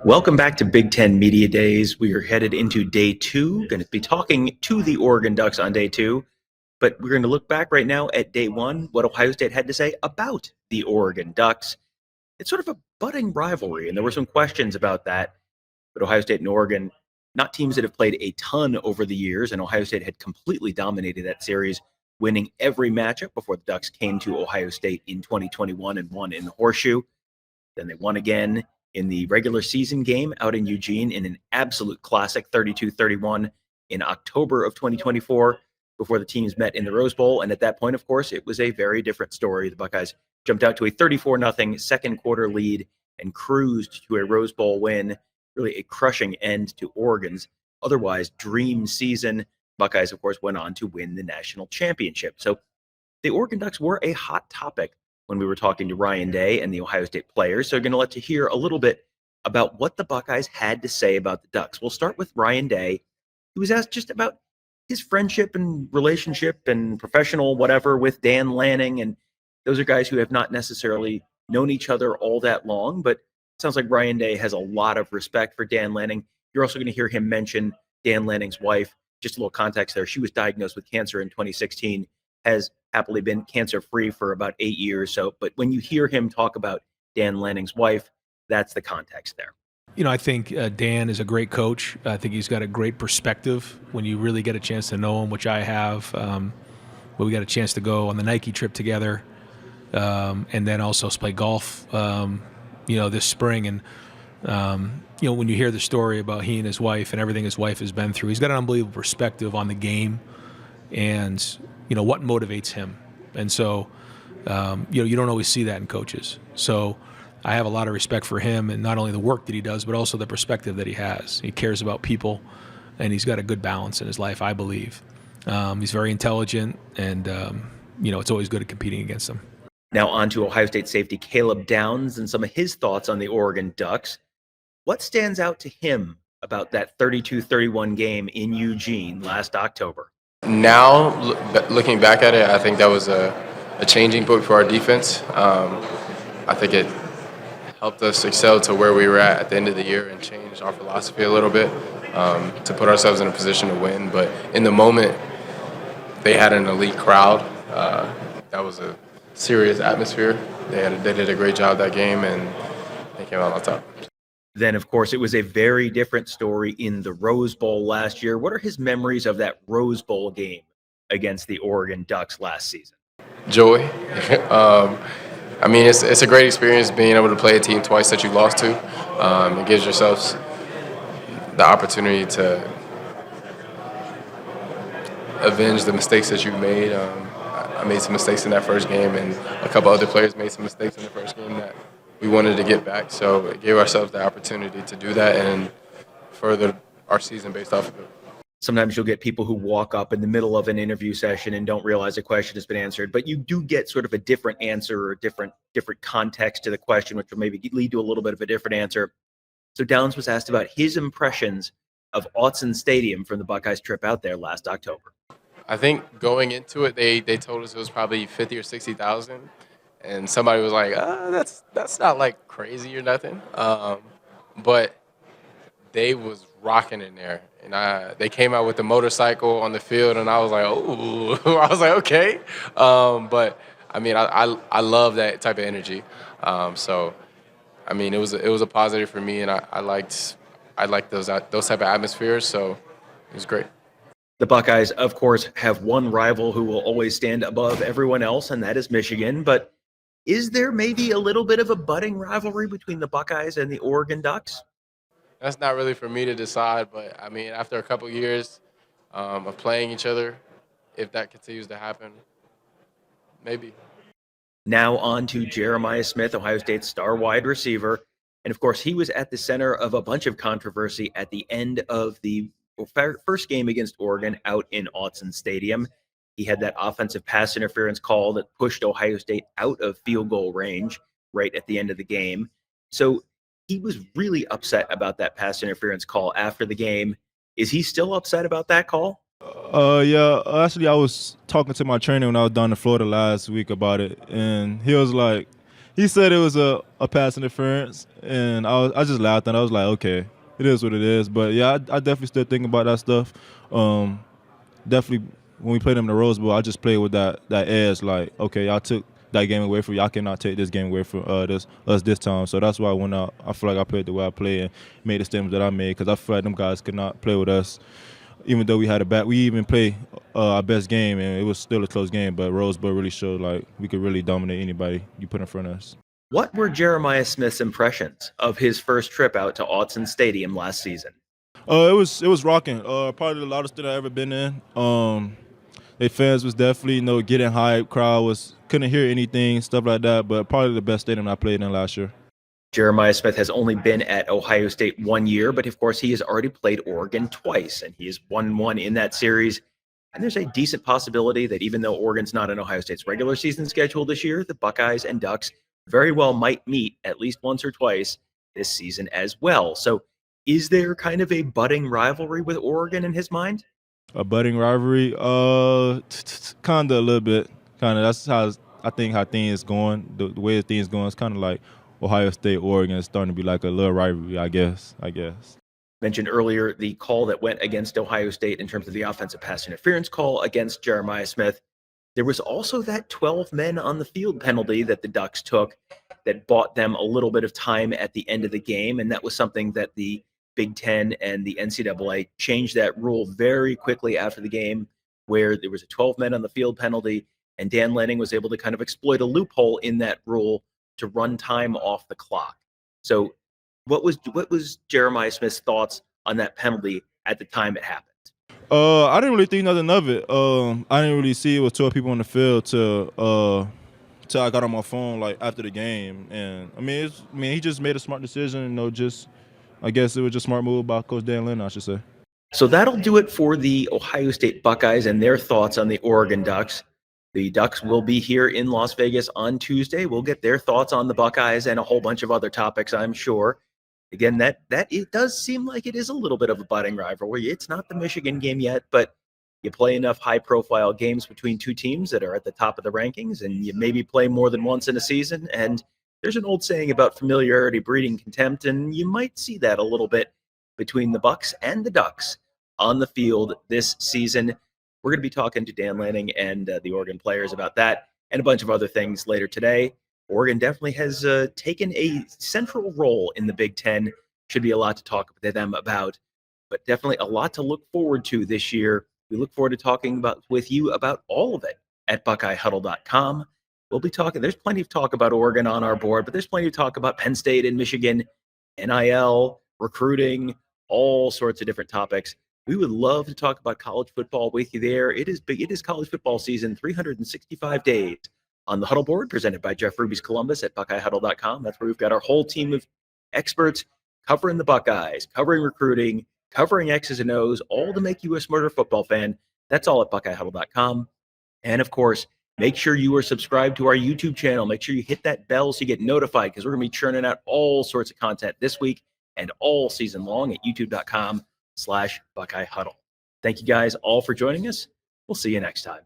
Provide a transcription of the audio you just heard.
Welcome back to Big Ten Media Days. We are headed into day two. Going to be talking to the Oregon Ducks on day two, but we're going to look back right now at day one, what Ohio State had to say about the Oregon Ducks. It's sort of a budding rivalry, and there were some questions about that. But Ohio State and Oregon, not teams that have played a ton over the years, and Ohio State had completely dominated that series, winning every matchup before the Ducks came to Ohio State in 2021 and won in the Horseshoe. Then they won again in the regular season game out in Eugene in an absolute classic 32-31 in October of 2024 before the teams met in the Rose Bowl. And at that point, of course, it was a very different story. The Buckeyes jumped out to a 34-0 second quarter lead and cruised to a Rose Bowl win, really a crushing end to Oregon's otherwise dream season. Buckeyes, of course, went on to win the national championship. So the Oregon Ducks were a hot topic when we were talking to Ryan Day and the Ohio State players. So we're going to let you hear a little bit about what the Buckeyes had to say about the Ducks. We'll start with Ryan Day. He was asked just about his friendship and relationship and professional whatever with Dan Lanning. And those are guys who have not necessarily known each other all that long, but it sounds like Ryan Day has a lot of respect for Dan Lanning. You're also going to hear him mention Dan Lanning's wife. Just a little context there. She was diagnosed with cancer in 2016, has happily been cancer-free for about 8 years. So, but when you hear him talk about Dan Lanning's wife, that's the context there. You know, I think Dan is a great coach. I think he's got a great perspective when you really get a chance to know him, which I have. But we got a chance to go on the Nike trip together, and then also play golf, this spring. And, when you hear the story about he and his wife and everything his wife has been through, he's got an unbelievable perspective on the game and, what motivates him. And so, you don't always see that in coaches. So I have a lot of respect for him and not only the work that he does, but also the perspective that he has. He cares about people, and he's got a good balance in his life, I believe. He's very intelligent, and, it's always good at competing against him. Now on to Ohio State safety Caleb Downs and some of his thoughts on the Oregon Ducks. What stands out to him about that 32-31 game in Eugene last October? Now, looking back at it, I think that was a changing point for our defense. I think it helped us excel to where we were at the end of the year and change our philosophy a little bit to put ourselves in a position to win. But in the moment, they had an elite crowd. That was a serious atmosphere. They did a great job that game, and they came out on top. Then, of course, it was a very different story in the Rose Bowl last year. What are his memories of that Rose Bowl game against the Oregon Ducks last season? Joy. It's a great experience being able to play a team twice that you lost to. It gives yourselves the opportunity to avenge the mistakes that you've made. I made some mistakes in that first game, and a couple other players made some mistakes in the first game that we wanted to get back. So it gave ourselves the opportunity to do that and further our season based off of it. Sometimes you'll get people who walk up in the middle of an interview session and don't realize a question has been answered, but you do get sort of a different answer or different context to the question, which will maybe lead to a little bit of a different answer. So Downs was asked about his impressions of Autzen Stadium from the Buckeyes trip out there last October. I think going into it, they told us it was probably 50 or 60,000. And somebody was like, that's not like crazy or nothing. But they was rocking in there. And they came out with the motorcycle on the field, and I was like, oh. I was like, okay. But, I love that type of energy. It was a positive for me, and I liked those type of atmospheres, so it was great. The Buckeyes, of course, have one rival who will always stand above everyone else, and that is Michigan. But is there maybe a little bit of a budding rivalry between the Buckeyes and the Oregon Ducks? That's not really for me to decide, but, after a couple years of playing each other, if that continues to happen, maybe. Now on to Jeremiah Smith, Ohio State's star wide receiver. And, of course, he was at the center of a bunch of controversy at the end of the first game against Oregon out in Autzen Stadium. He had that offensive pass interference call that pushed Ohio State out of field goal range right at the end of the game. So he was really upset about that pass interference call after the game. Is he still upset about that call? Yeah. Actually, I was talking to my trainer when I was down in Florida last week about it, and he was like, he said it was a pass interference, and I just laughed and I was like, okay, it is what it is. But yeah, I definitely still think about that stuff. Definitely when we played them in the Rose Bowl, I just played with that edge, like, okay, y'all took that game away from y'all cannot take this game away from us this time. So that's why when I feel like I played the way I played and made the statements that I made, because I feel like them guys could not play with us. Even though we had we even played our best game, and it was still a close game. But Rose Bowl really showed like we could really dominate anybody you put in front of us. What were Jeremiah Smith's impressions of his first trip out to Autzen Stadium last season? It was rocking. Probably the loudest that I ever been in. Their fans was definitely getting hype. Crowd couldn't hear anything, stuff like that. But probably the best stadium I played in last year. Jeremiah Smith has only been at Ohio State 1 year, but of course he has already played Oregon twice, and he has won one in that series. And there's a decent possibility that even though Oregon's not in Ohio State's regular season schedule this year, the Buckeyes and Ducks very well might meet at least once or twice this season as well. So is there kind of a budding rivalry with Oregon in his mind? A budding rivalry? Kind of a little bit. Kind of. That's how I think how things going. The way things going is kind of like Ohio State, Oregon is starting to be like a little rivalry, I guess. Mentioned earlier the call that went against Ohio State in terms of the offensive pass interference call against Jeremiah Smith. There was also that 12 men on the field penalty that the Ducks took that bought them a little bit of time at the end of the game, and that was something that the Big Ten and the NCAA changed that rule very quickly after the game, where there was a 12 men on the field penalty, and Dan Lanning was able to kind of exploit a loophole in that rule to run time off the clock. So what was Jeremiah Smith's thoughts on that penalty at the time it happened? I didn't really think nothing of it. I didn't really see it was 12 people on the field till I got on my phone like after the game, and he just made a smart decision. I guess it was just a smart move by Coach Dan Lanning, I should say. So that'll do it for the Ohio State Buckeyes and their thoughts on the Oregon Ducks. The Ducks will be here in Las Vegas on Tuesday. We'll get their thoughts on the Buckeyes and a whole bunch of other topics, I'm sure. Again, that it does seem like it is a little bit of a budding rivalry. It's not the Michigan game yet, but you play enough high-profile games between two teams that are at the top of the rankings, and you maybe play more than once in a season. And there's an old saying about familiarity breeding contempt, and you might see that a little bit between the Bucks and the Ducks on the field this season. We're going to be talking to Dan Lanning and the Oregon players about that and a bunch of other things later today. Oregon definitely has taken a central role in the Big Ten. Should be a lot to talk to them about, but definitely a lot to look forward to this year. We look forward to talking with you about all of it at BuckeyeHuddle.com. We'll be talking. There's plenty of talk about Oregon on our board, but there's plenty of talk about Penn State and Michigan, NIL, recruiting, all sorts of different topics. We would love to talk about college football with you there. It is big. It is college football season, 365 days. On the Huddle Board, presented by Jeff Ruby's Columbus at BuckeyeHuddle.com. That's where we've got our whole team of experts covering the Buckeyes, covering recruiting, covering X's and O's, all to make you a smarter football fan. That's all at BuckeyeHuddle.com. And, of course, make sure you are subscribed to our YouTube channel. Make sure you hit that bell so you get notified, because we're going to be churning out all sorts of content this week and all season long at youtube.com/BuckeyeHuddle. Thank you guys all for joining us. We'll see you next time.